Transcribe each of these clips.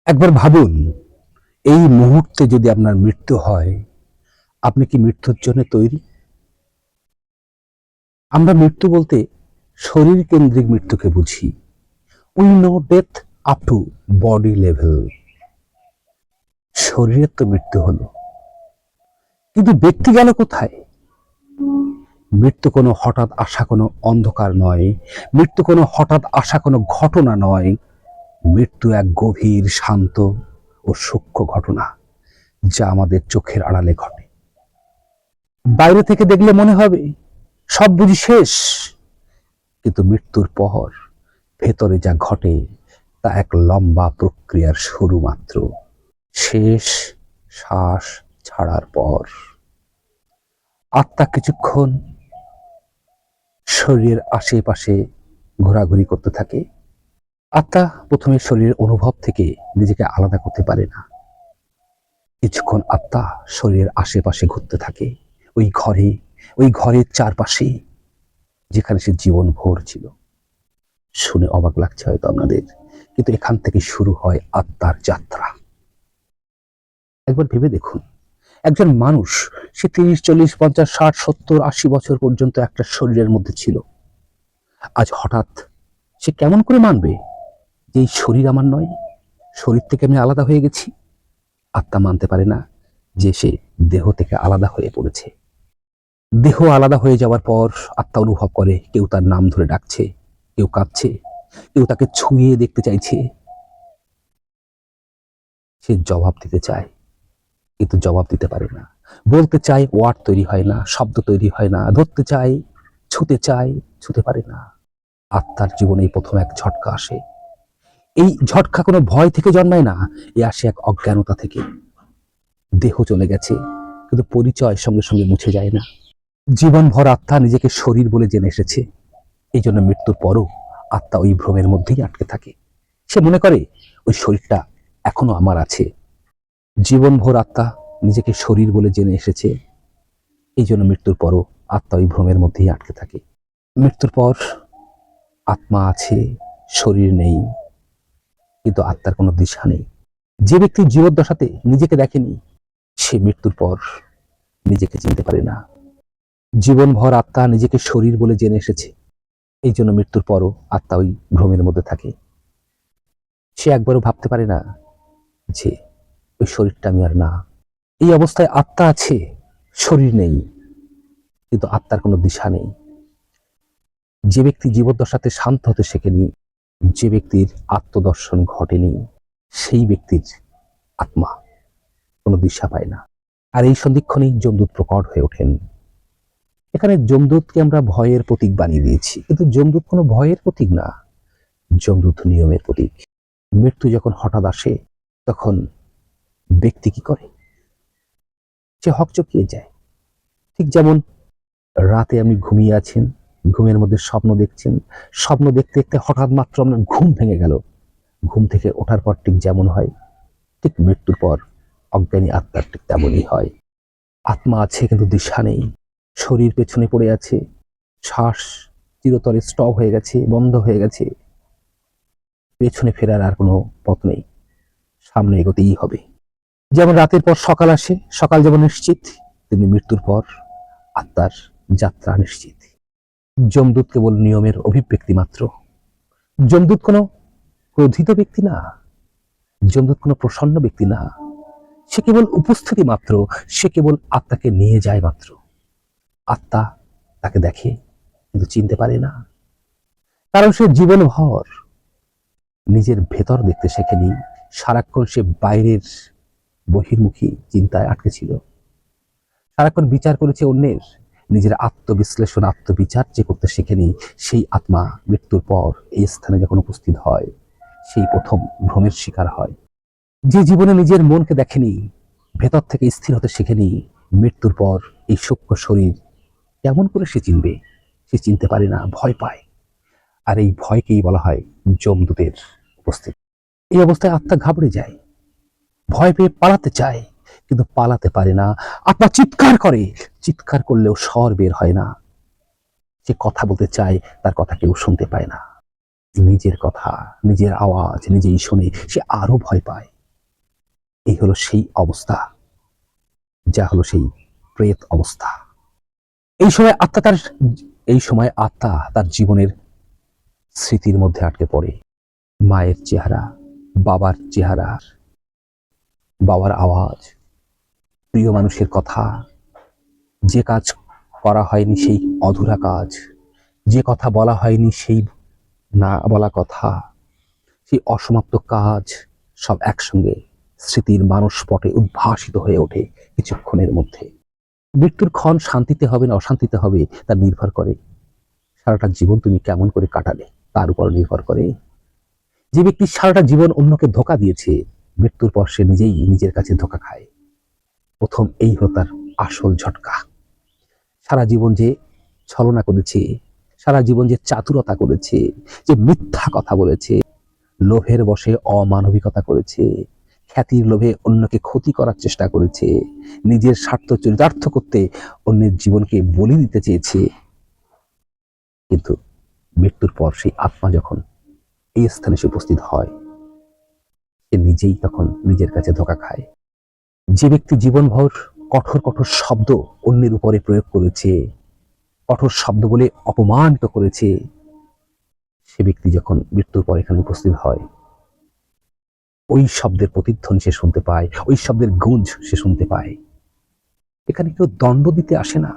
একবার ভাবুন, এই মুহূর্তে যদি আপনার মৃত্যু হয়, আপনি কি মৃত্যুর জন্য তৈরি? আমরা মৃত্যু বলতে শরীর কেন্দ্রিক মৃত্যুকে বুঝি। We know death up to body level. শরীরের তো মৃত্যু হলো, কিন্তু ব্যক্তি গেল কোথায়? মৃত্যু কোনো হঠাৎ আসা কোনো অন্ধকার নয়, মৃত্যু কোনো হঠাৎ আসা কোনো ঘটনা নয়। মৃত্যু এক গভীর, শান্ত ও সূক্ষ্ম ঘটনা, যা আমাদের চোখের আড়ালে ঘটে। বাইরে থেকে দেখলে মনে হবে সব বুঝি শেষ, কিন্তু মৃত্যুর পর ভেতরে যা ঘটে তা এক লম্বা প্রক্রিয়ার শুরু মাত্র। শেষ শ্বাস ছাড়ার পর আত্মা কিছুক্ষণ শরীরের আশেপাশে ঘোরাঘুরি করতে থাকে। আত্মা প্রথমে শরীরের অনুভব থেকে নিজেকে আলাদা করতে পারে না। কিছুক্ষণ আত্মা শরীরের আশেপাশে ঘুরতে থাকে, ওই ঘরের চারপাশে, যেখানে সে জীবন ভোর ছিল। শুনে অবাক লাগছে হয়তো আপনাদের, কিন্তু এখান থেকে শুরু হয় আত্মার যাত্রা। একবার ভেবে দেখুন, একজন মানুষ, সে 30, 40, 50, 60, 70, 80 বছর পর্যন্ত একটা শরীরের মধ্যে ছিল। আজ হঠাৎ সে কেমন করে মানবে যে এই শরীর আমার নয়, শরীর থেকে আমি আলাদা হয়ে গেছি? আত্মা মানতে পারে না যে সে দেহ থেকে আলাদা হয়ে পড়েছে। দেহ আলাদা হয়ে যাওয়ার পর আত্মা অনুভব করে কেউ তার নাম ধরে ডাকছে, কেউ কাঁদছে, কেউ তাকে ছুঁয়ে দেখতে চাইছে। সে জবাব দিতে চায়, কিন্তু জবাব দিতে পারে না। বলতে চায়, ওয়ার্ড তৈরি হয় না, শব্দ তৈরি হয় না। ধরতে চায়, ছুতে পারে না। আত্মার জীবনে প্রথম এক ঝটকা আসে। এই ঝটকা কোনো ভয় থেকে জন্মায় না, এ আসে এক অজ্ঞানতা থেকে। দেহ চলে গেছে, কিন্তু পরিচয় সঙ্গে সঙ্গে মুছে যায় না। জীবনভর আত্মা নিজেকে শরীর বলে জেনে এসেছে। এই জন্য মৃত্যুর পরও আত্মা ওই ভ্রমের মধ্যেই আটকে থাকে। সে মনে করে ওই শরীরটা এখনো আমার আছে। জীবনভর আত্মা নিজেকে শরীর বলে জেনে এসেছে। এই জন্য মৃত্যুর পরও আত্মা ওই ভ্রমের মধ্যেই আটকে থাকে। মৃত্যুর পর আত্মা আছে, শরীর নেই, কিন্তু আত্মার কোনো দিশা নেই। যে ব্যক্তি জীবদ্দশাতে নিজেকে দেখেনি, সে মৃত্যুর পর নিজেকে চিনতে পারে না। জীবনভর আত্মা নিজেকে শরীর বলে জেনে এসেছে। এই জন্য মৃত্যুর পরও আত্মা ওই ভ্রমের মধ্যে থাকে। সে একবারও ভাবতে পারে না যে ওই শরীরটা আমি আর না। এই অবস্থায় আত্মা আছে, শরীর নেই, কিন্তু আত্মার কোনো দিশা নেই। যে ব্যক্তি জীবদ্দশাতে শান্ত হতে শেখেনি, যে ব্যক্তির আত্মদর্শন ঘটেনি, সেই ব্যক্তির আত্মা কোনো দিশা পায় না। আর এই সন্ধিক্ষণেই যমদূত প্রকট হয়ে ওঠেন। এখানে যমদূতকে আমরা ভয়ের প্রতীক বানিয়ে দিয়েছি, কিন্তু যমদূত কোনো ভয়ের প্রতীক না, যমদূত নিয়মের প্রতীক। মৃত্যু যখন হঠাৎ আসে, তখন ব্যক্তি কি করে? সে হকচকিয়ে যায়। ঠিক যেমন রাতে আপনি ঘুমিয়ে আছেন, ঘুমের মধ্যে স্বপ্ন দেখছেন, স্বপ্ন দেখতে দেখতে হঠাৎ মাত্র আপনার ঘুম ভেঙে গেল। ঘুম থেকে ওঠার পর ঠিক যেমন হয়, ঠিক মৃত্যুর পর অজ্ঞানী আত্মার ঠিক তেমনই হয়। আত্মা আছে, কিন্তু দিশা নেই। শরীর পেছনে পড়ে আছে, শ্বাস চিরতরে স্টপ হয়ে গেছে, বন্ধ হয়ে গেছে। পেছনে ফেরার আর কোনো পথ নেই, সামনে এগোতেই হবে। যেমন রাতের পর সকাল আসে, সকাল যেমন নিশ্চিত, তেমনি মৃত্যুর পর আত্মার যাত্রা নিশ্চিত। যমদূত কেবল নিয়মের অভিব্যক্তি মাত্র। যমদূত কোনো ক্রোধিত ব্যক্তি না, যমদূত কোনো প্রসন্ন ব্যক্তি না। সে কেবল উপস্থিতি মাত্র, সে কেবল আত্মাকে নিয়ে যায় মাত্র। আত্মা তাকে দেখে, কিন্তু চিনতে পারে না, কারণ সে জীবনভর নিজের ভেতর দেখতে শেখেনি। সারাক্ষণ সে বাইরের বহির্মুখী চিন্তায় আটকে ছিল। সারাক্ষণ বিচার করেছে অন্যের, নিজের আত্মবিশ্লেষণ, আত্মবিচার যে করতে শেখেনি। সেই আত্মা মৃত্যুর পর এই স্থানে যখন উপস্থিত হয়, সেই প্রথম ভ্রমের শিকার হয়। যে জীবনে নিজের মনকে দেখেনি, ভেতর থেকে স্থির হতে শেখেনি, মৃত্যুর পর এই সূক্ষ্ম শরীর কেমন করে সে চিনবে? সে চিনতে পারে না, ভয় পায়। আর এই ভয়কেই বলা হয় যমদূতের উপস্থিতি। এই অবস্থায় আত্মা ঘাবড়ে যায়, ভয় পেয়ে পালাতে চায়, কিন্তু পালাতে পারে না। আত্মা চিৎকার করে, চিৎকার করলেও স্বর বের হয় না। যে কথা বলতে চায়, তার কথা কেউ শুনতে পায় না। নিজের কথা, নিজের আওয়াজ নিজেই শুনে সে আরো ভয় পায়। এই হলো সেই অবস্থা, যা হলো সেই প্রেত অবস্থা। এই সময় আত্মা তার জীবনের স্মৃতির মধ্যে আটকে পড়ে। মায়ের চেহারা, বাবার চেহারা, বাবার আওয়াজ, প্রিয় মানুষের কথা, যে কাজ করা হয়নি সেই অধুরা কাজ, যে কথা বলা হয়নি সেই না বলা কথা, সেই অসমাপ্ত কাজ, সব একসঙ্গে স্মৃতির মানসপটে উদ্ভাসিত হয়ে ওঠে কিছুক্ষণের মধ্যে। মৃত্যুর ক্ষণ শান্তিতে হবে না অশান্তিতে হবে তা নির্ভর করে সারাটা জীবন তুমি কেমন করে কাটালে, তার উপর নির্ভর করে। যে ব্যক্তি সারাটা জীবন অন্যকে ধোঁকা দিয়েছে, মৃত্যুর পর সে নিজেই নিজের কাছে ধোঁকা খায়। প্রথম এই হলো তার আসল ঝটকা। সারা জীবন যে ছলনা করেছে, সারা জীবন যে চাতুরতা করেছে, যে মিথ্যা কথা বলেছে, লোভের বশে অমানবিকতা করেছে, খ্যাতির লোভে অন্যকে ক্ষতি করার চেষ্টা করেছে, নিজের স্বার্থ চরিতার্থ করতে অন্যের জীবনকে বলি দিতে চেয়েছে, কিন্তু মৃত্যুর পর সেই আত্মা যখন এই স্থানে সে উপস্থিত হয়, সে নিজেই তখন নিজের কাছে ধোঁকা খায়। যে ব্যক্তি জীবনভর কঠোর কঠোর শব্দ অন্যের উপরে প্রয়োগ করেছে, কঠোর শব্দ বলে অপমানিত করেছে, সে ব্যক্তি যখন মৃত্যুর পর এখানে উপস্থিত হয়, ওই শব্দের প্রতিধ্বনি সে শুনতে পায়, ওই শব্দের গুঞ্জ সে শুনতে পায়। এখানে কেউ দণ্ড দিতে আসে না,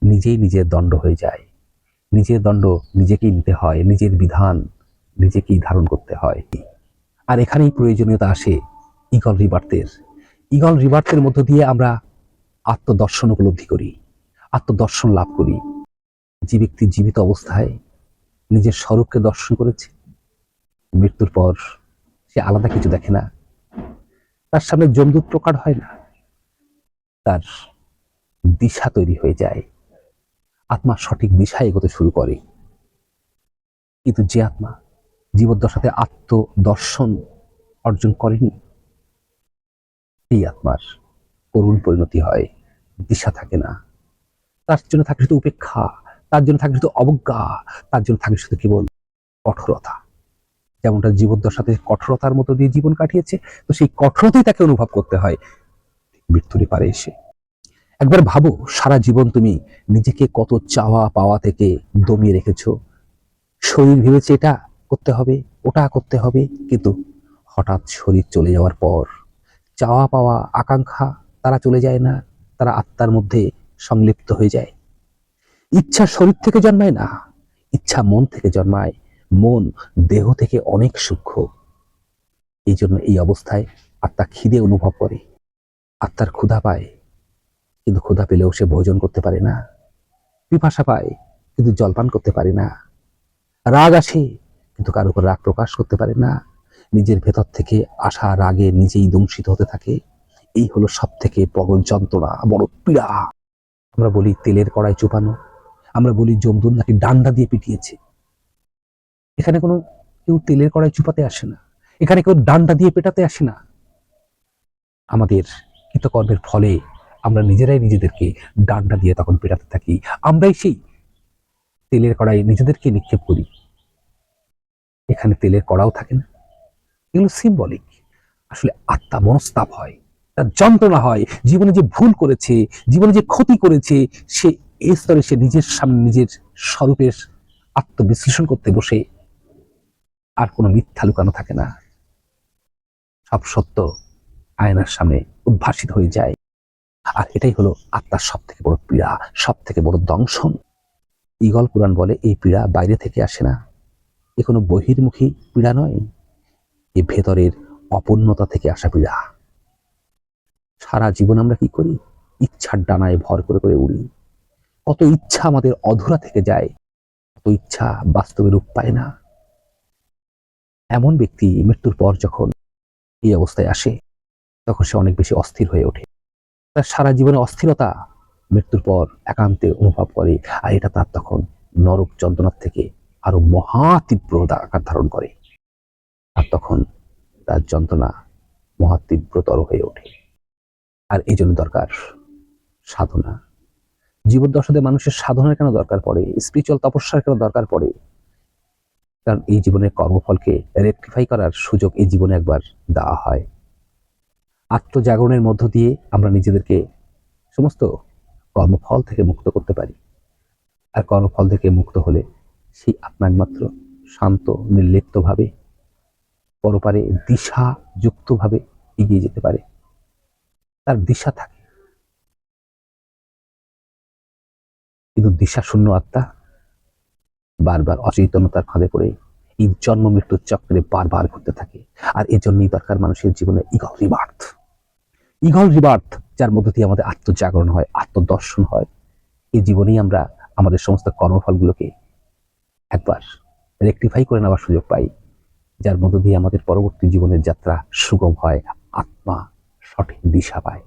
নিজেই নিজের দণ্ড হয়ে যায়। নিজের দণ্ড নিজেকেই নিতে হয়, নিজের বিধান নিজেকেই ধারণ করতে হয়। আর এখানেই প্রয়োজনীয়তা আসে ঈগল রিবার্থের। ঈগল রিবার্থের মধ্য দিয়ে আমরা আত্মদর্শন উপলব্ধি করি, আত্মদর্শন লাভ করি। যে ব্যক্তি জীবিত অবস্থায় নিজের স্বরূপকে দর্শন করেছে, মৃত্যুর পর সে আলাদা কিছু দেখে না, তার সামনে যমদূত প্রকট হয় না, তার দিশা তৈরি হয়ে যায়, আত্মা সঠিক দিশায় এগোতে শুরু করে। কিন্তু যে আত্মা জীবদ্দশাতে আত্মদর্শন অর্জন করেনি, সেই আত্মার করুণ পরিণতি হয়, দিশা থাকে না, তার জন্য থাকে শুধু উপেক্ষা, তার জন্য থাকে শুধু অবজ্ঞা, তার জন্য থাকে শুধু কেবল কঠোরতা। যেমনটা জীবদ্দশাতে কঠোরতার মতো দিয়ে জীবন কাটিয়েছে, তো সেই কঠোরতাই তাকে অনুভব করতে হয় মৃত্যুরই পারে এসে। একবার ভাবো, সারা জীবন তুমি নিজেকে কত চাওয়া পাওয়া থেকে দমিয়ে রেখেছো। শরীর ভেবেছে এটা করতে হবে, ওটা করতে হবে, কিন্তু হঠাৎ শরীর চলে যাওয়ার পর চাওয়া পাওয়া আকাঙ্ক্ষা তারা চলে যায় না, তারা আত্মার মধ্যে সংলিপ্ত হয়ে যায়। ইচ্ছা শরীর থেকে জন্মায় না, ইচ্ছা মন থেকে জন্মায়। মন দেহ থেকে অনেক সূক্ষ্ম। এই জন্য এই অবস্থায় আত্মা খিদে অনুভব করে, আত্মার ক্ষুধা পায়, কিন্তু ক্ষুধা পেলেও সে ভোজন করতে পারে না। পিপাসা পায়, কিন্তু জলপান করতে পারে না। রাগ আসে, কিন্তু কার উপর রাগ প্রকাশ করতে পারে না। নিজের ভেতর থেকে আসা রাগে নিজেই দংশিত হতে থাকে। এই হলো সব থেকে বড় যন্ত্রণা, বড় পীড়া। আমরা বলি তেলের কড়াই চুপানো, আমরা বলি যমদূত নাকি ডান্ডা দিয়ে পিটিয়েছে। এখানে কোনো কেউ তেলের কড়াই চুপাতে আসে না, এখানে কেউ ডান্ডা দিয়ে পেটাতে আসে না। আমাদের কৃতকর্মের ফলে আমরা নিজেরাই নিজেদেরকে ডান্ডা দিয়ে তখন পেটাতে থাকি। আমরাই সেই তেলের কড়াই নিজেদেরকে নিক্ষেপ করি। এখানে তেলের কড়াও থাকে না, এগুলো সিম্বলিক। আসলে আত্মা মনস্তাপ হয়, তার যন্ত্রণা হয়। জীবনে যে ভুল করেছে, জীবনে যে ক্ষতি করেছে, সে এই স্তরে সে নিজের সামনে নিজের স্বরূপের আত্মবিশ্লেষণ করতে বসে আর কোনো মিথ্যা লুকানো থাকে না, সব সত্য আয়নার সামনে উদ্ভাসিত হয়ে যায়। আর এটাই হলো আত্মার সব থেকে বড় পীড়া, সব থেকে বড় দংশন। ঈগল পুরাণ বলে এই পীড়া বাইরে থেকে আসে না, এ কোনো বহির্মুখী পীড়া নয়, এ ভেতরের অপূর্ণতা থেকে আসা পীড়া। সারা জীবন আমরা কি করি? ইচ্ছার ডানায় ভর করে করে উড়ি। কত ইচ্ছা আমাদের অধুরা থেকে যায়, কত ইচ্ছা বাস্তবে রূপ পায় না। এমন ব্যক্তি মৃত্যুর পর যখন এই অবস্থায় আসে, তখন সে অনেক বেশি অস্থির হয়ে ওঠে। তার সারা জীবনে অস্থিরতা মৃত্যুর পর একান্তে অনুভব করে, আর এটা তার তখন নরক যন্ত্রণার থেকে আরো মহা তীব্র আকার ধারণ করে। আর তখন তার যন্ত্রণা মহা তীব্রতর হয়ে ওঠে। আর এই জন্য দরকার সাধনা। জীবদ্দশাতে মানুষের সাধনার কেন দরকার পড়ে, স্পিরিচুয়াল তপস্যার কেন দরকার পড়ে? কারণ এই জীবনের কর্মফলকে রেকটিফাই করার সুযোগ এই জীবনে একবার দেওয়া হয়। আত্মজাগরণের মধ্য দিয়ে আমরা নিজেদেরকে সমস্ত কর্মফল থেকে মুক্ত করতে পারি। আর কর্মফল থেকে মুক্ত হলে সেই আত্মা একমাত্র শান্ত নির্লিপ্তভাবে পরপারে দিশাযুক্তভাবে এগিয়ে যেতে পারে। তার দিশা থাকে, কিন্তু দিশা শূন্য আত্মা বারবার অচৈতন্যতার ফাঁদে পড়ে এই জন্ম মৃত্যুর চক্রে বারবার ঘুরতে থাকে। আর এজন্যই দরকার মানুষের জীবনে ইগল রিবার্থ। ইগল রিবার্থ, যার মধ্য দিয়ে আমাদের আত্মজাগরণ হয়, আত্মদর্শন হয়। এই জীবনেই আমরা আমাদের সমস্ত কর্মফলগুলোকে একবার রেকটিফাই করে নেওয়ার সুযোগ পাই, যার মধ্য দিয়ে আমাদের পরবর্তী জীবনের যাত্রা সুগম হয়, আত্মা সঠিক দিশা পায়।